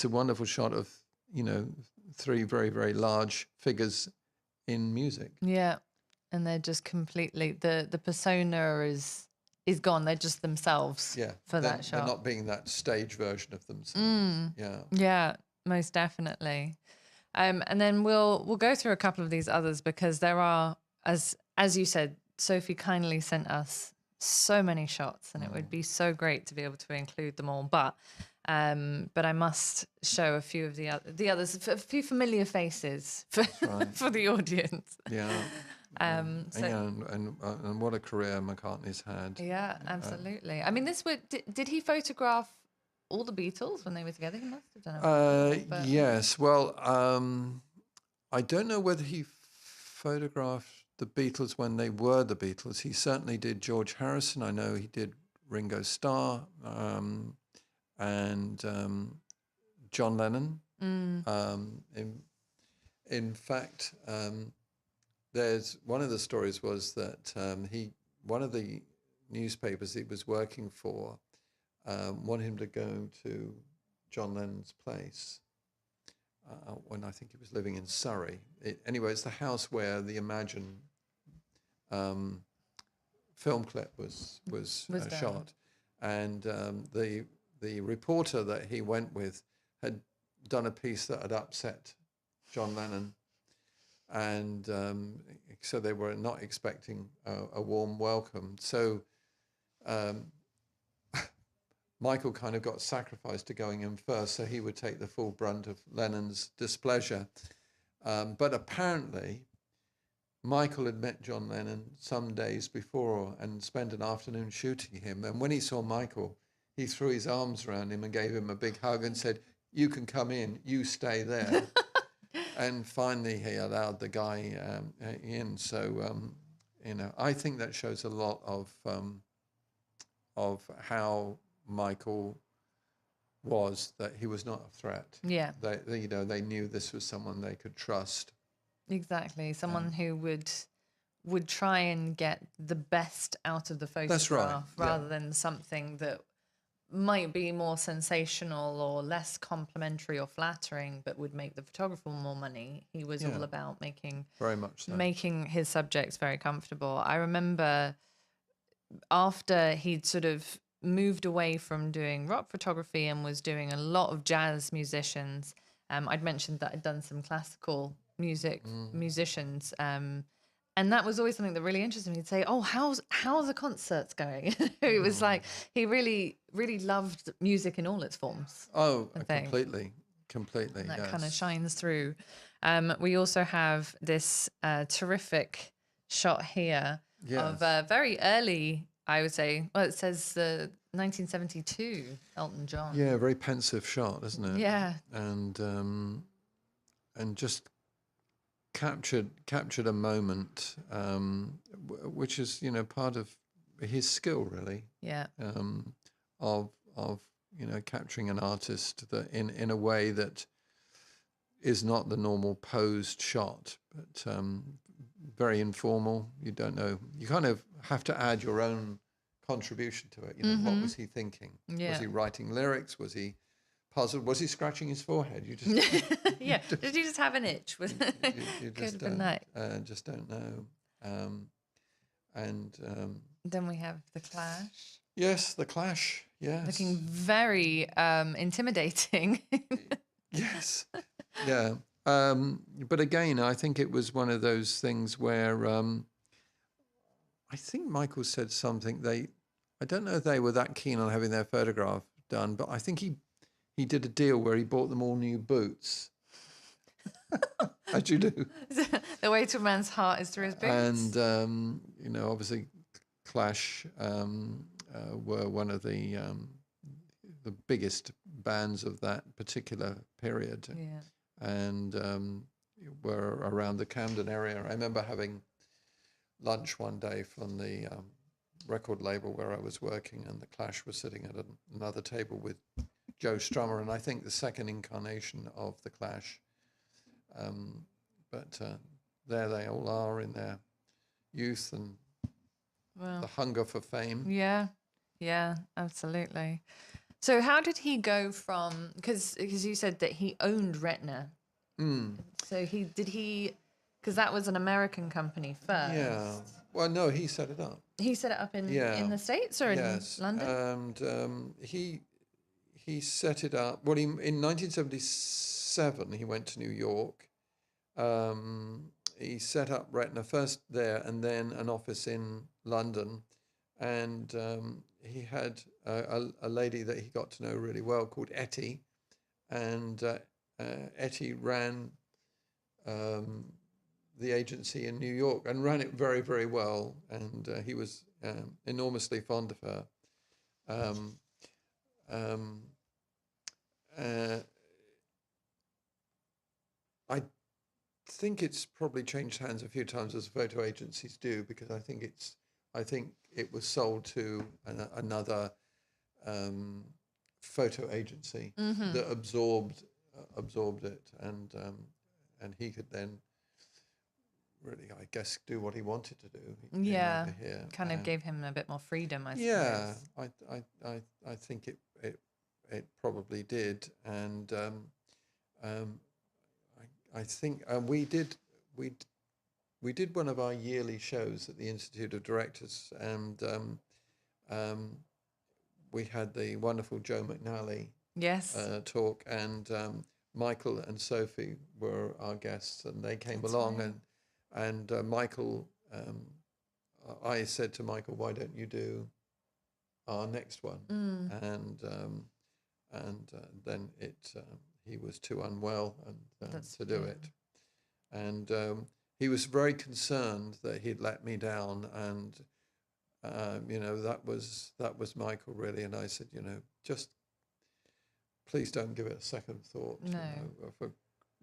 B: a wonderful shot of, 3 very, very large figures in music.
A: Yeah. And they're just completely, the persona is gone. They're just themselves for that shot.
B: They're not being that stage version of themselves.
A: Yeah, most definitely. And then we'll go through a couple of these others, because there are, as you said, Sophie kindly sent us so many shots, and it would be so great to be able to include them all. But I must show a few of the others, a few familiar faces for the audience.
B: Yeah. And what a career McCartney's had.
A: Yeah, absolutely. I mean, did he photograph all the Beatles when they were together? He must have done it.
B: Yes. Well, I don't know whether he photographed the Beatles when they were the Beatles. He certainly did George Harrison. I know he did Ringo Starr and John Lennon. In fact, there's one of the stories was that one of the newspapers he was working for wanted him to go to John Lennon's place when I think he was living in Surrey. Anyway, it's the house where the Imagine film clip was shot, and the reporter that he went with had done a piece that had upset John Lennon. And so they were not expecting a warm welcome. So Michael kind of got sacrificed to going in first, so he would take the full brunt of Lennon's displeasure. But apparently, Michael had met John Lennon some days before and spent an afternoon shooting him. And when he saw Michael, he threw his arms around him and gave him a big hug and said, "You can come in, you stay there." And finally, he allowed the guy in. So, I think that shows a lot of how Michael was, that he was not a threat.
A: Yeah.
B: They knew this was someone they could trust.
A: Exactly. Someone who would try and get the best out of the photograph.
B: That's right.
A: Rather than something that might be more sensational or less complimentary or flattering, but would make the photographer more money. He was all about
B: very much so.
A: making his subjects very comfortable. I remember after he'd sort of moved away from doing rock photography and was doing a lot of jazz musicians. I'd mentioned that I'd done some classical musicians, and that was always something that really interested me. He'd say, "Oh, how's the concerts going?" It was like he really, really loved music in all its forms.
B: Oh, completely.
A: And that kind of shines through. We also have this terrific shot here of very early, I would say. Well, it says 1972 Elton John.
B: Yeah, very pensive shot, isn't it?
A: Yeah,
B: and just captured a moment, which is part of his skill, really.
A: Yeah.
B: Of capturing an artist that in a way that is not the normal posed shot, but very informal. You don't know. You kind of have to add your own contribution to it. What was he thinking?
A: Yeah.
B: Was he writing lyrics? Was he puzzled? Was he scratching his forehead? You just
A: yeah. Did you just have an itch?
B: you just don't know.
A: Then we have the Clash.
B: Yes, the Clash. Yes,
A: looking very intimidating.
B: Yes, yeah. But again, I think it was one of those things where I think Michael said something. I don't know if they were that keen on having their photograph done, but I think he did a deal where he bought them all new boots. As you do.
A: The way to a man's heart is through his boots.
B: And obviously, Clash were one of the biggest bands of that particular period.
A: Yeah.
B: And were around the Camden area. I remember having lunch one day from the record label where I was working, and the Clash was sitting at another table with Joe Strummer, and I think the second incarnation of the Clash. But there they all are in their youth and the hunger for fame.
A: Yeah, absolutely. So how did he go from, because you said that he owned Retina. So because that was an American company first.
B: Yeah. Well, no, he set it up.
A: He set it up in the States or in London?
B: And he set it up. Well, in 1977, he went to New York. He set up Retina first there and then an office in London. And he had a lady that he got to know really well called Etty. And Etty ran the agency in New York and ran it very, very well. And he was enormously fond of her. I think it's probably changed hands a few times, as photo agencies do, because I think it was sold to another photo agency that absorbed it, and he could then really, I guess, do what he wanted to do.
A: Yeah, kind of gave him a bit more freedom, I suppose.
B: Yeah, I think it probably did, and I think we did one of our yearly shows at the Institute of Directors, and we had the wonderful Joe McNally talk, and Michael and Sophie were our guests, and they came along, right. and Michael, I said to Michael, why don't you do our next one, and then he was too unwell to do it, and he was very concerned that he'd let me down, and that was Michael really, and I said, just please don't give it a second thought.
A: No.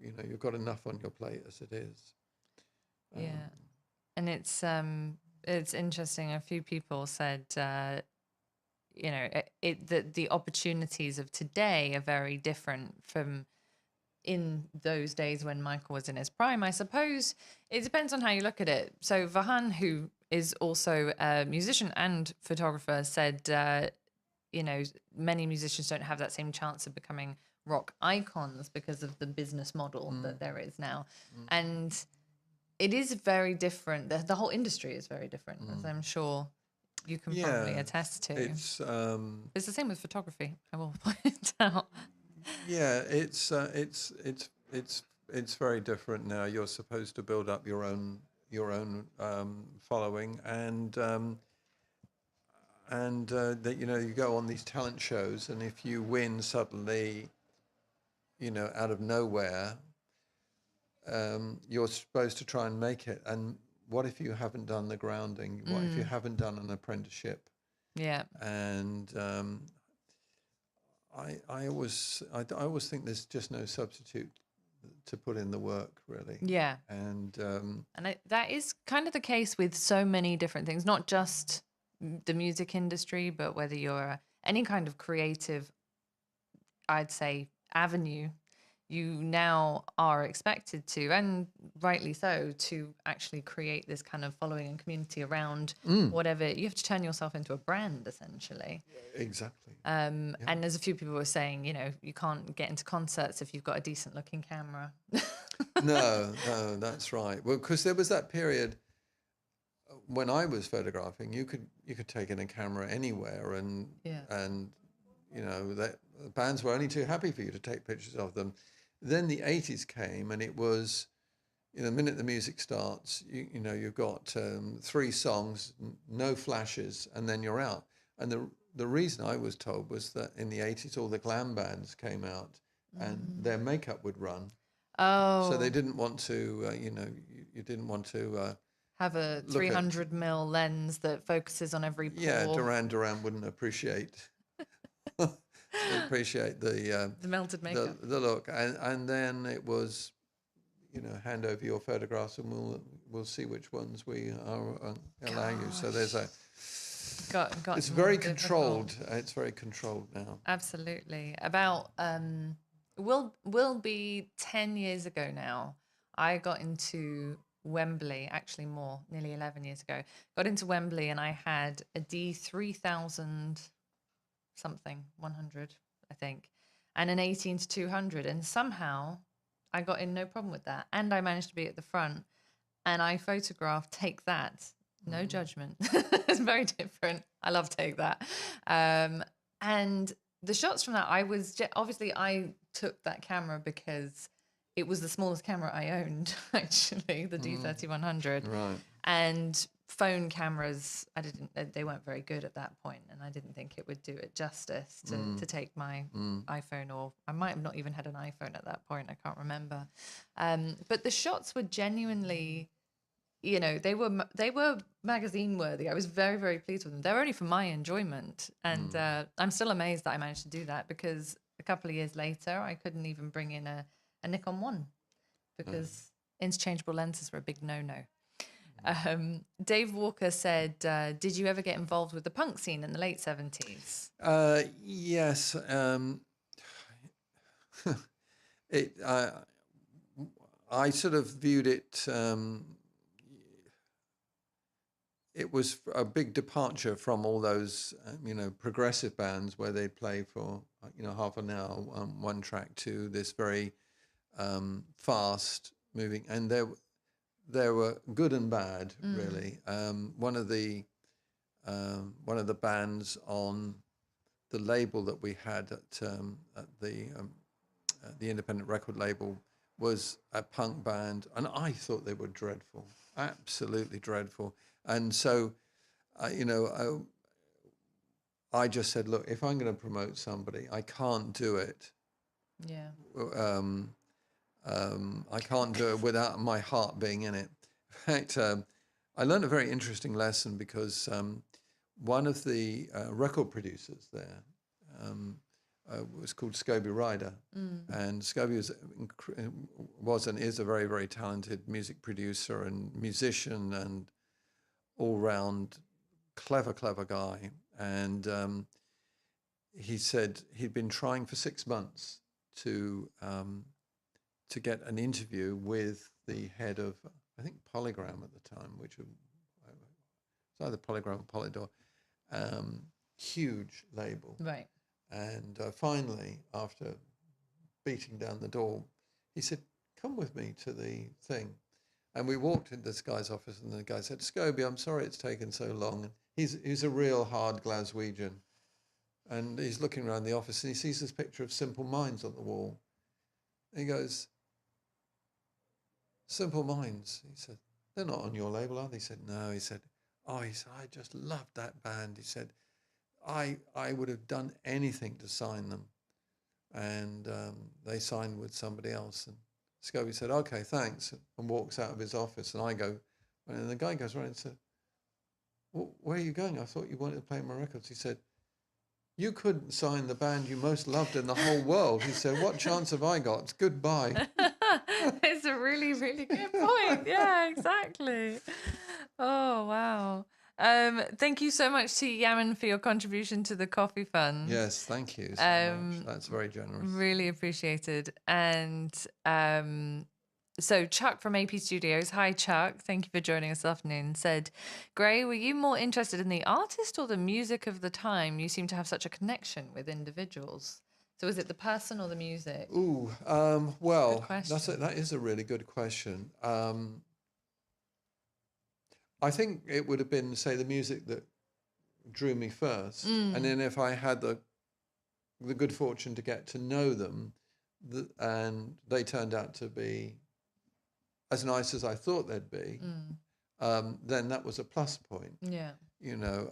B: You've got enough on your plate as it is.
A: Yeah, and it's interesting. A few people said, that the opportunities of today are very different from in those days when Michael was in his prime. I suppose it depends on how you look at it. So Vahan, who is also a musician and photographer, said, many musicians don't have that same chance of becoming rock icons because of the business model that there is now. And it is very different. The whole industry is very different, as I'm sure you can probably attest to. It's the same with photography, I will point out.
B: Yeah, it's very different now. You're supposed to build up your own following, and that you go on these talent shows, and if you win suddenly, out of nowhere, you're supposed to try and make it. And what if you haven't done the grounding? What if you haven't done an apprenticeship?
A: Yeah.
B: And I always think there's just no substitute to put in the work, really.
A: Yeah.
B: And
A: that is kind of the case with so many different things, not just the music industry, but whether you're any kind of creative, I'd say, avenue, you now are expected to, and rightly so, to actually create this kind of following and community around whatever. You have to turn yourself into a brand, essentially.
B: Exactly.
A: And as a few people were saying, you can't get into concerts if you've got a decent looking camera.
B: No, that's right. Well, because there was that period when I was photographing, you could take in a camera anywhere, and that bands were only too happy for you to take pictures of them. Then the 80s came, and it was, the minute the music starts, you've got 3 songs, no flashes, and then you're out. And the reason I was told was that in the 80s, all the glam bands came out, and their makeup would run.
A: Oh.
B: So they didn't want to, you didn't want to
A: have a 300mm lens that focuses on every pore.
B: Yeah, Duran wouldn't appreciate the
A: melted makeup,
B: the look, and then it was, hand over your photographs and we'll see which ones we are allow you. So there's it's very controlled. It's very controlled now.
A: Absolutely. About will be 10 years ago now. I got into Wembley, actually more, nearly 11 years ago. Got into Wembley and I had a D3000 something, 100, I think, and an 18-200, and somehow I got in no problem with that, and I managed to be at the front, and I photographed Take That. No judgment. It's very different. I love Take That. And the shots from that, obviously I took that camera because it was the smallest camera I owned, actually, the D30-100. Right. And phone cameras, they weren't very good at that point, and I didn't think it would do it justice to take my iPhone, or I might have not even had an iPhone at that point. I can't remember. But the shots were genuinely, they were magazine worthy. I was very, very pleased with them. They were only for my enjoyment, and I'm still amazed that I managed to do that, because a couple of years later, I couldn't even bring in a Nikon 1 because interchangeable lenses were a big no-no. Dave Walker said, did you ever get involved with the punk scene in the late 70s?
B: Yes. I sort of viewed it, it was a big departure from all those, progressive bands where they'd play for, half an hour, one track, to this very fast moving, and there were good and bad, really. One of the bands on the label that we had at the independent record label was a punk band, and I thought they were dreadful, absolutely dreadful. And so, I just said, look, if I'm going to promote somebody, I can't do it.
A: Yeah.
B: I can't do it without my heart being in it. In fact, I learned a very interesting lesson because one of the record producers there was called Scobie Ryder, and Scobie was and is a very, very talented music producer and musician and all-round clever guy. And he said he'd been trying for 6 months to get an interview with the head of, I think, Polygram at the time, which was either Polygram or Polydor, huge label.
A: Right.
B: And finally, after beating down the door, he said, come with me to the thing. And we walked into this guy's office, and the guy said, Scobie, I'm sorry it's taken so long. And he's a real hard Glaswegian. And he's looking around the office, and he sees this picture of Simple Minds on the wall. And he goes, Simple Minds? He said, they're not on your label, are they? He said, no. He said, I just loved that band. He said, I would have done anything to sign them. And they signed with somebody else. And Scobie said, okay, thanks, and walks out of his office. And I go, and the guy goes around and said, well, where are you going? I thought you wanted to play my records. He said, you couldn't sign the band you most loved in the whole world. He said, what chance have I got? Goodbye.
A: It's a really, really good point. Yeah, exactly. Oh, wow. Thank you so much to Yaman for your contribution to the Coffee Fund.
B: Yes, thank you so much. That's very generous.
A: Really appreciated. And so Chuck from AP Studios, hi Chuck, thank you for joining us this afternoon, said, Gray, were you more interested in the artist or the music of the time? You seem to have such a connection with individuals. So is it the person or the music?
B: Ooh, well, that is a really good question. I think it would have been, say, the music that drew me first. And then if I had the good fortune to get to know them, and they turned out to be as nice as I thought they'd be, then that was a plus point.
A: Yeah.
B: You know,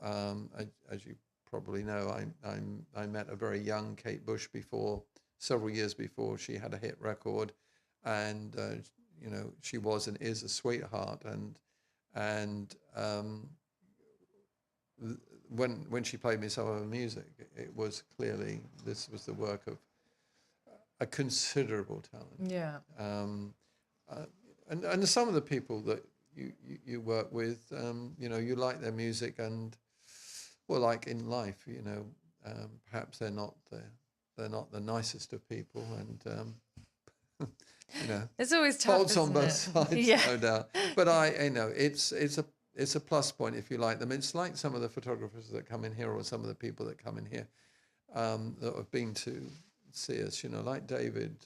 B: as you probably know, I met a very young Kate Bush several years before she had a hit record, and you know, she was and is a sweetheart, and when she played me some of her music, it was clearly this was the work of a considerable talent.
A: Yeah.
B: And some of the people that you work with, you know, you like their music, and well, like in life, you know, perhaps they're not the nicest of people, and you know,
A: it's always tough,
B: faults on both sides,
A: yeah.
B: no doubt. But you know, it's a plus point if you like them. It's like some of the photographers that come in here, or some of the people that come in here that have been to see us. You know, like David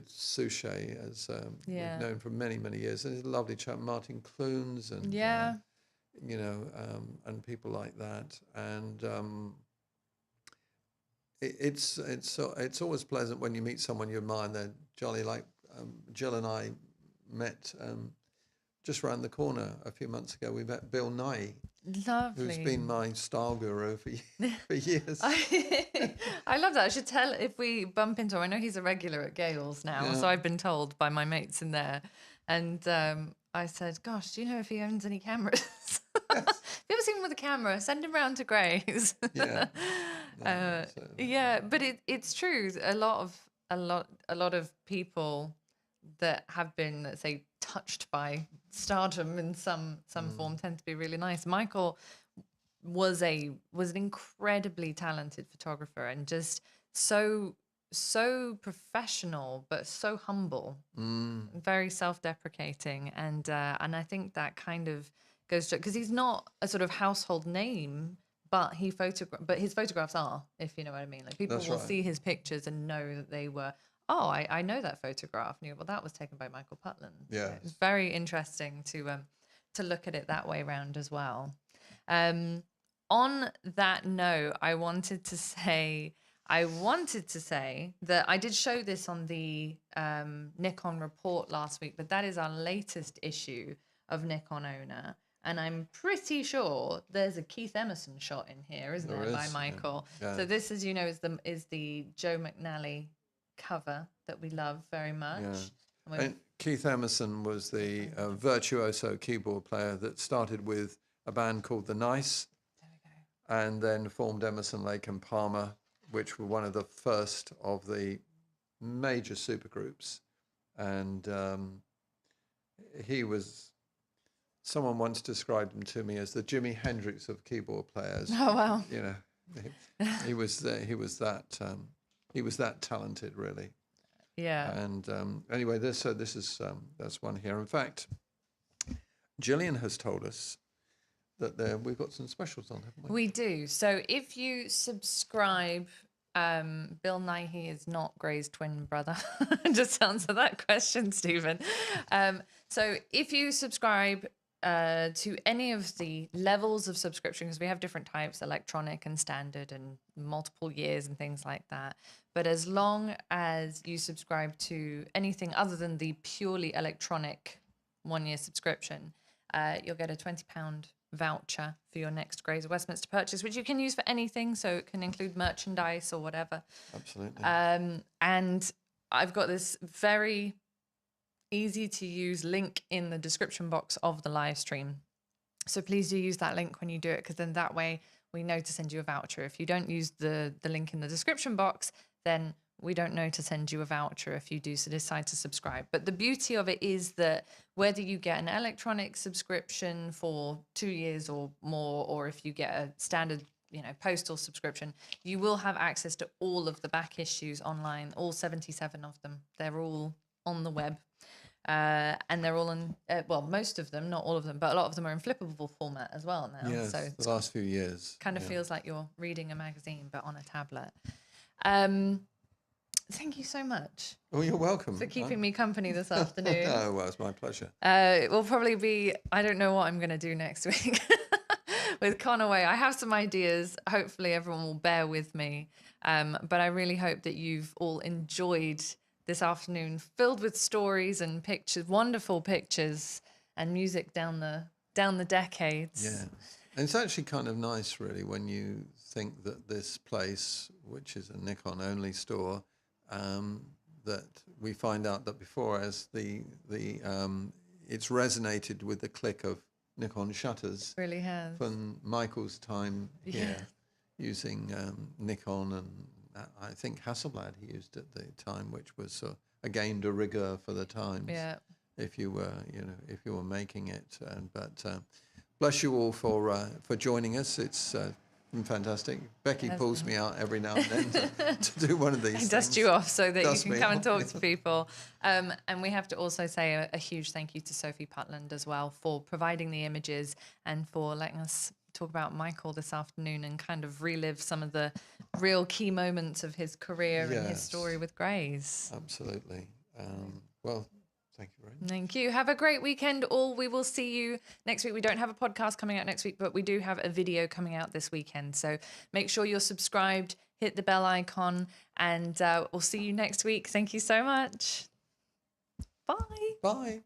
B: Suchet, as we've known for many years, and he's a lovely chap. Martin Clunes, and you know, and people like that, and it's always pleasant when you meet someone you admire and they're jolly. Like Jill and I met just around the corner a few months ago. We met Bill Nye,
A: lovely,
B: who's been my style guru for years.
A: I love that. I should tell if we bump into him. I know he's a regular at Gales now, so I've been told by my mates in there. And I said, gosh, do you know if he owns any cameras? Have you ever seen him with a camera? Send him round to Grays. Yeah, but it's true. A lot of people that have been, let's say, touched by stardom in some form tend to be really nice. Michael was an incredibly talented photographer, and just so professional, but so humble, very self-deprecating, and I think that kind of goes to, because he's not a sort of household name, but his photographs are, if you know what I mean. Like, people will see his pictures and know that they were, I know that photograph. And well, that was taken by Michael Putland.
B: Yeah,
A: it's very interesting to look at it that way around as well. On that note, I wanted to say that I did show this on the Nikon report last week, but that is our latest issue of Nikon Owner. And I'm pretty sure there's a Keith Emerson shot in here, isn't there, by Michael?
B: Yeah.
A: So this, as you know, is the Joe McNally cover that we love very much.
B: Yeah. And Keith Emerson was the virtuoso keyboard player that started with a band called The Nice, and then formed Emerson, Lake and Palmer, which were one of the first of the major supergroups. And he was, someone once described him to me as the Jimi Hendrix of keyboard players.
A: Oh wow!
B: You know, he was that talented, really.
A: Yeah.
B: And anyway, this is that's one here. In fact, Gillian has told us that we've got some specials on, haven't we?
A: We do. So if you subscribe, Bill Nighy is not Gray's twin brother. Just to answer that question, Stephen. So if you subscribe to any of the levels of subscription, because we have different types, electronic and standard and multiple years and things like that. But as long as you subscribe to anything other than the purely electronic 1-year subscription, you'll get a £20 voucher for your next Grays of Westminster purchase, which you can use for anything. So it can include merchandise or whatever.
B: Absolutely.
A: And I've got this very easy to use link in the description box of the live stream. So please do use that link when you do it, because then that way we know to send you a voucher. If you don't use the link in the description box, then we don't know to send you a voucher if you do decide to subscribe. But the beauty of it is that whether you get an electronic subscription for 2 years or more, or if you get a standard, postal subscription, you will have access to all of the back issues online, all 77 of them. They're all on the web. And they're all in, most of them, not all of them, but a lot of them are in flippable format as well now.
B: Yes,
A: so
B: the last few years.
A: Kind of feels like you're reading a magazine, but on a tablet. Thank you so much.
B: Oh, you're welcome.
A: For keeping me company this afternoon.
B: Oh, well, it's my pleasure.
A: It will probably be, I don't know what I'm going to do next week with Conaway. I have some ideas. Hopefully everyone will bear with me. But I really hope that you've all enjoyed this afternoon, filled with stories and pictures, wonderful pictures and music down the decades.
B: Yeah. And it's actually kind of nice, really, when you think that this place, which is a Nikon-only store, that we find out that before, as it's resonated with the click of Nikon shutters.
A: It really has.
B: From Michael's time here, using Nikon, and I think Hasselblad he used at the time, which was again de rigueur for the times.
A: Yeah.
B: If you were making it, but bless you all for joining us. It's been fantastic. Becky pulls me out every now and then to do one of these things.
A: Dust you off so that you can come and talk to people. And we have to also say a huge thank you to Sophie Putland as well for providing the images and for letting us talk about Michael this afternoon and kind of relive some of the real key moments of his career and his story with Grays.
B: Absolutely. Well, thank you very much.
A: Thank you. Have a great weekend all. We will see you next week. We don't have a podcast coming out next week, but we do have a video coming out this weekend. So make sure you're subscribed, hit the bell icon, and we'll see you next week. Thank you so much. Bye.
B: Bye.